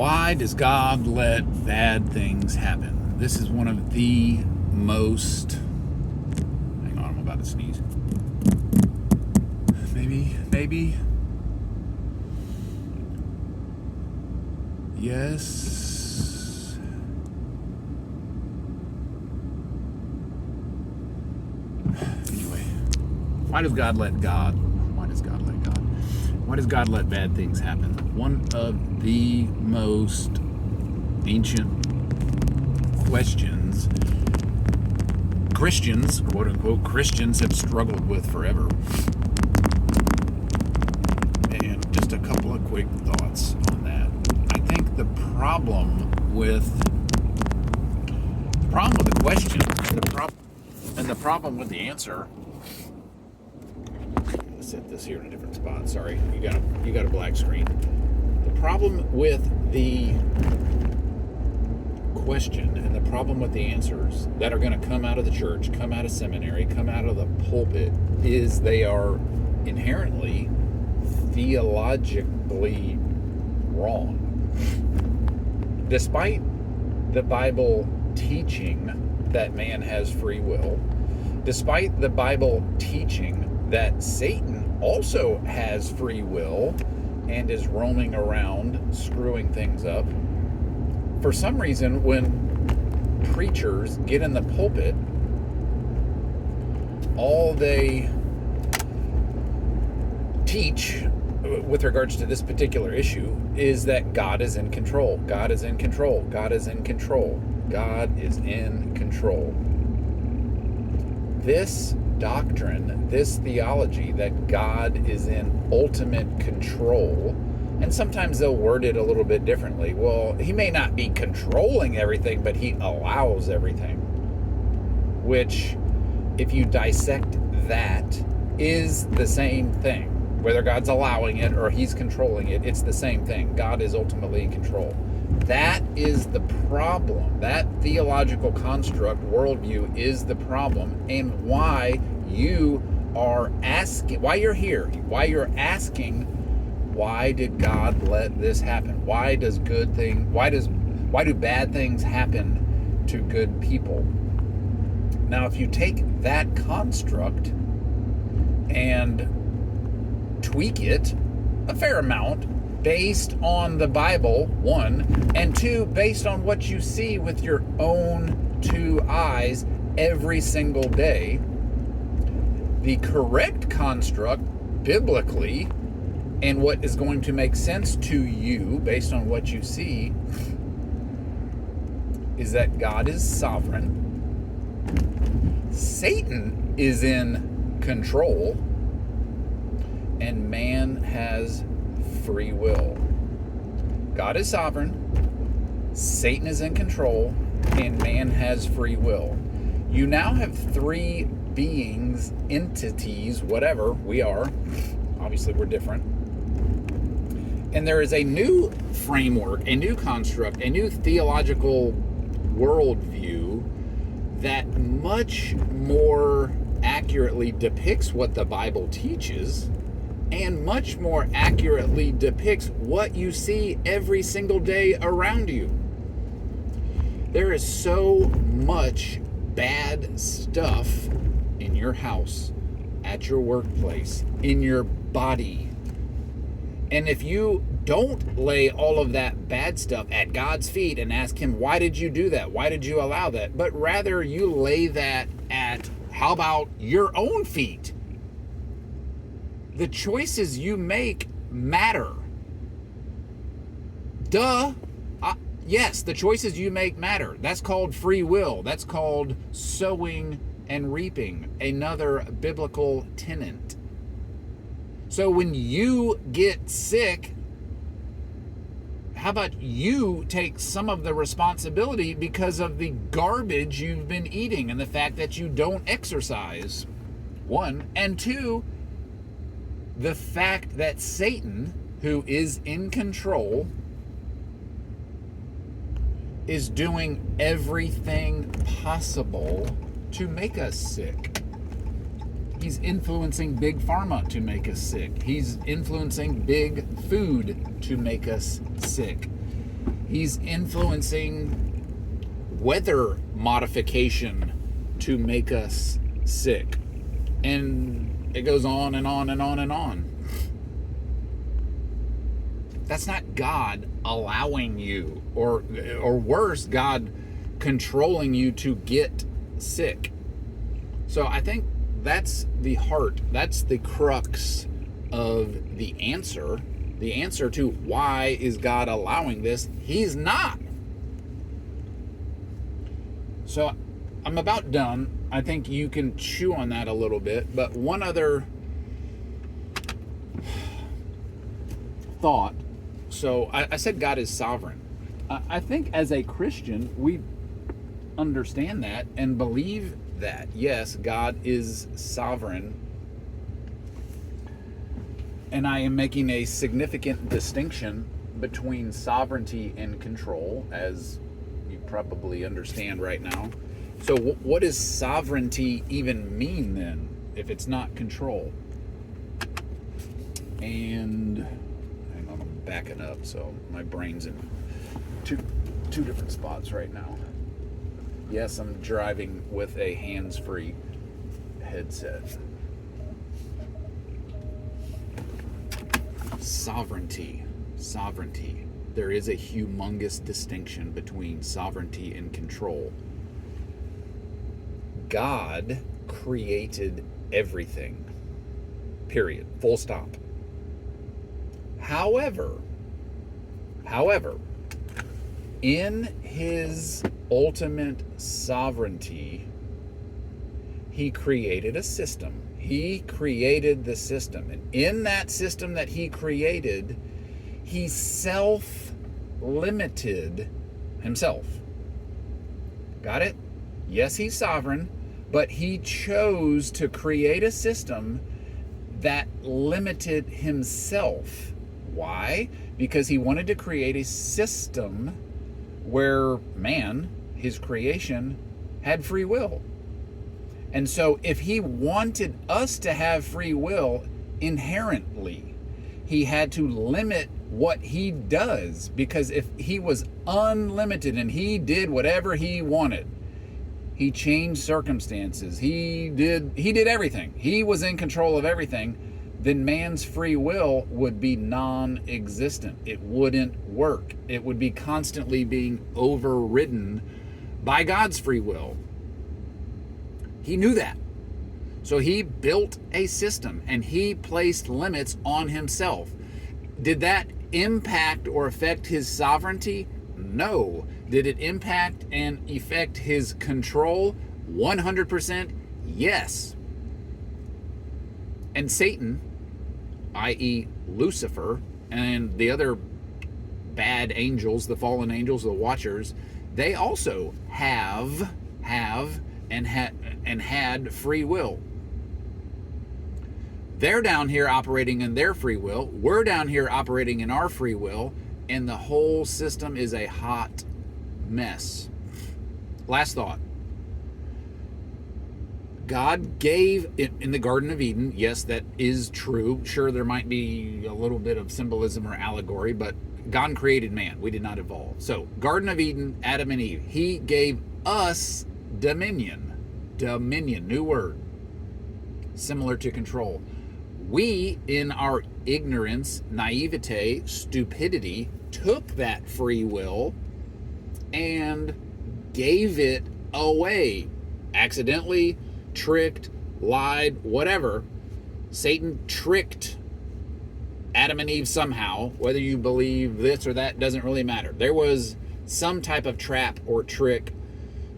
Why does God let bad things happen? This is one of the most... Hang on, I'm about to sneeze. Maybe. Yes. Anyway, why does God let God bad things happen? One of the most ancient questions Christians, quote unquote, Christians have struggled with forever. And just a couple of quick thoughts on that. I think the problem with the question and the problem with the answer. Set this here in a different spot. Sorry, you got a black screen. The problem with the question and the problem with the answers that are going to come out of the church, come out of seminary, come out of the pulpit is they are inherently theologically wrong. Despite the Bible teaching that man has free will, despite the Bible teaching that Satan also has free will and is roaming around screwing things up, for some reason when preachers get in the pulpit, all they teach with regards to this particular issue is that God is in control. God is in control. God is in control. God is in control. This doctrine, this theology that God is in ultimate control, and sometimes they'll word it a little bit differently. Well, he may not be controlling everything, but he allows everything. Which, if you dissect that, is the same thing. Whether God's allowing it or he's controlling it, it's the same thing. God is ultimately in control. That is the problem. That theological construct, worldview, is the problem, and why you are asking, why you're here, why you're asking, why did God let this happen? Why do bad things happen to good people? Now, if you take that construct and tweak it a fair amount based on the Bible, one, and two, based on what you see with your own two eyes every single day, the correct construct biblically and what is going to make sense to you based on what you see is that God is sovereign, Satan is in control, and man has free will. God is sovereign, Satan is in control, and man has free will. You now have three beings, entities, whatever we are. Obviously, we're different. And there is a new framework, a new construct, a new theological worldview that much more accurately depicts what the Bible teaches and much more accurately depicts what you see every single day around you. There is so much bad stuff in your house, at your workplace, in your body. And if you don't lay all of that bad stuff at God's feet and ask him, why did you do that? Why did you allow that? But rather you lay that at, how about your own feet? The choices you make matter. Duh. Yes, the choices you make matter. That's called free will. That's called sowing and reaping, another biblical tenet. So when you get sick, how about you take some of the responsibility because of the garbage you've been eating and the fact that you don't exercise? One. And two, the fact that Satan, who is in control, is doing everything possible to make us sick. He's influencing big pharma to make us sick. He's influencing big food to make us sick. He's influencing weather modification to make us sick. And it goes on and on and on and on. That's not God allowing you, or worse, God controlling you to get sick. So I think that's the heart, that's the crux of the answer to why is God allowing this. He's not. So I'm about done. I think you can chew on that a little bit, but one other thought. So I said God is sovereign. I think as a Christian, we understand that and believe that. Yes, God is sovereign. And I am making a significant distinction between sovereignty and control, as you probably understand right now. So what does sovereignty even mean then, if it's not control? And hang on, I'm backing up, so my brain's in two different spots right now. Yes, I'm driving with a hands-free headset. Sovereignty. There is a humongous distinction between sovereignty and control. God created everything. Period. Full stop. However, in his ultimate sovereignty, he created a system. He created the system. And in that system that he created, he self-limited himself. Got it? Yes, he's sovereign, but he chose to create a system that limited himself. Why? Because he wanted to create a system where man, his creation, had free will. And so if he wanted us to have free will inherently, he had to limit what he does, because if he was unlimited and he did whatever he wanted, he changed circumstances, he did everything, he was in control of everything, then man's free will would be non-existent. It wouldn't work. It would be constantly being overridden by God's free will. He knew that. So he built a system and he placed limits on himself. Did that impact or affect his sovereignty? No. Did it impact and affect his control? 100% yes. And Satan, i.e. Lucifer, and the other bad angels, the fallen angels, the watchers, they also have and had free will. They're down here operating in their free will. We're down here operating in our free will, and the whole system is a hot mess. Last thought. God gave it in the Garden of Eden. Yes, that is true. Sure, there might be a little bit of symbolism or allegory, but God created man. We did not evolve. So, Garden of Eden, Adam and Eve. He gave us dominion. Dominion, new word. Similar to control. We, in our ignorance, naivete, stupidity, took that free will and gave it away. Accidentally, tricked, lied, whatever. Satan tricked Adam and Eve somehow. Whether you believe this or that doesn't really matter. There was some type of trap or trick,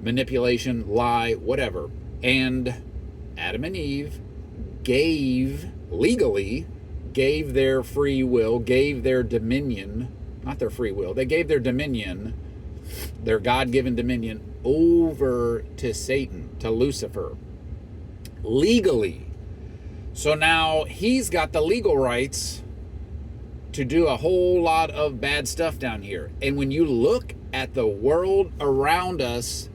manipulation, lie, whatever. And Adam and Eve legally gave their free will, gave their dominion, not their free will, they gave their dominion, their God-given dominion, over to Satan, to Lucifer, legally. So now he's got the legal rights to do a whole lot of bad stuff down here. And when you look at the world around us,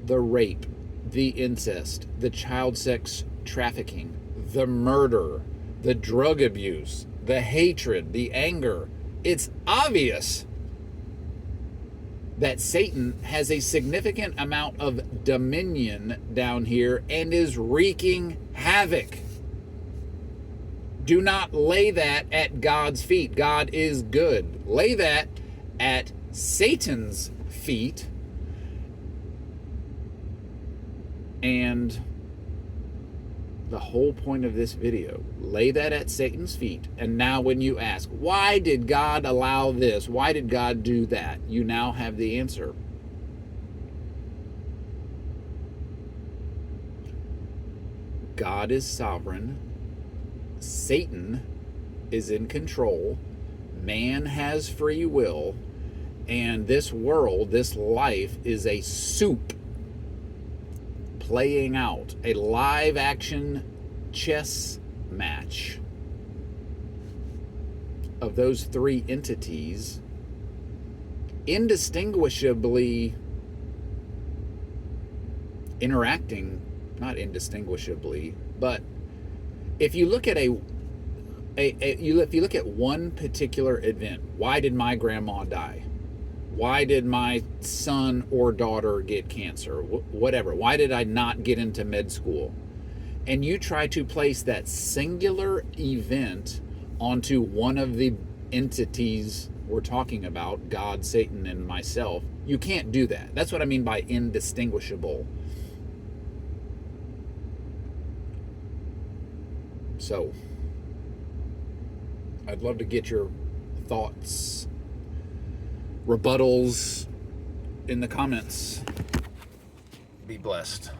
the rape, the incest, the child sex trafficking, the murder, the drug abuse, the hatred, the anger, it's obvious that Satan has a significant amount of dominion down here and is wreaking havoc. Do not lay that at God's feet. God is good. Lay that at Satan's feet. And the whole point of this video, lay that at Satan's feet. And now when you ask, why did God allow this? Why did God do that? You now have the answer. God is sovereign. Satan is in control. Man has free will. And this world, this life, is a soup playing out, a live action chess match of those three entities, indistinguishably interacting, not indistinguishably, but if you look at if you look at one particular event, why did my grandma die? Why did my son or daughter get cancer? Whatever. Why did I not get into med school? And you try to place that singular event onto one of the entities we're talking about, God, Satan, and myself. You can't do that. That's what I mean by indistinguishable. So, I'd love to get your thoughts, rebuttals in the comments. Be blessed.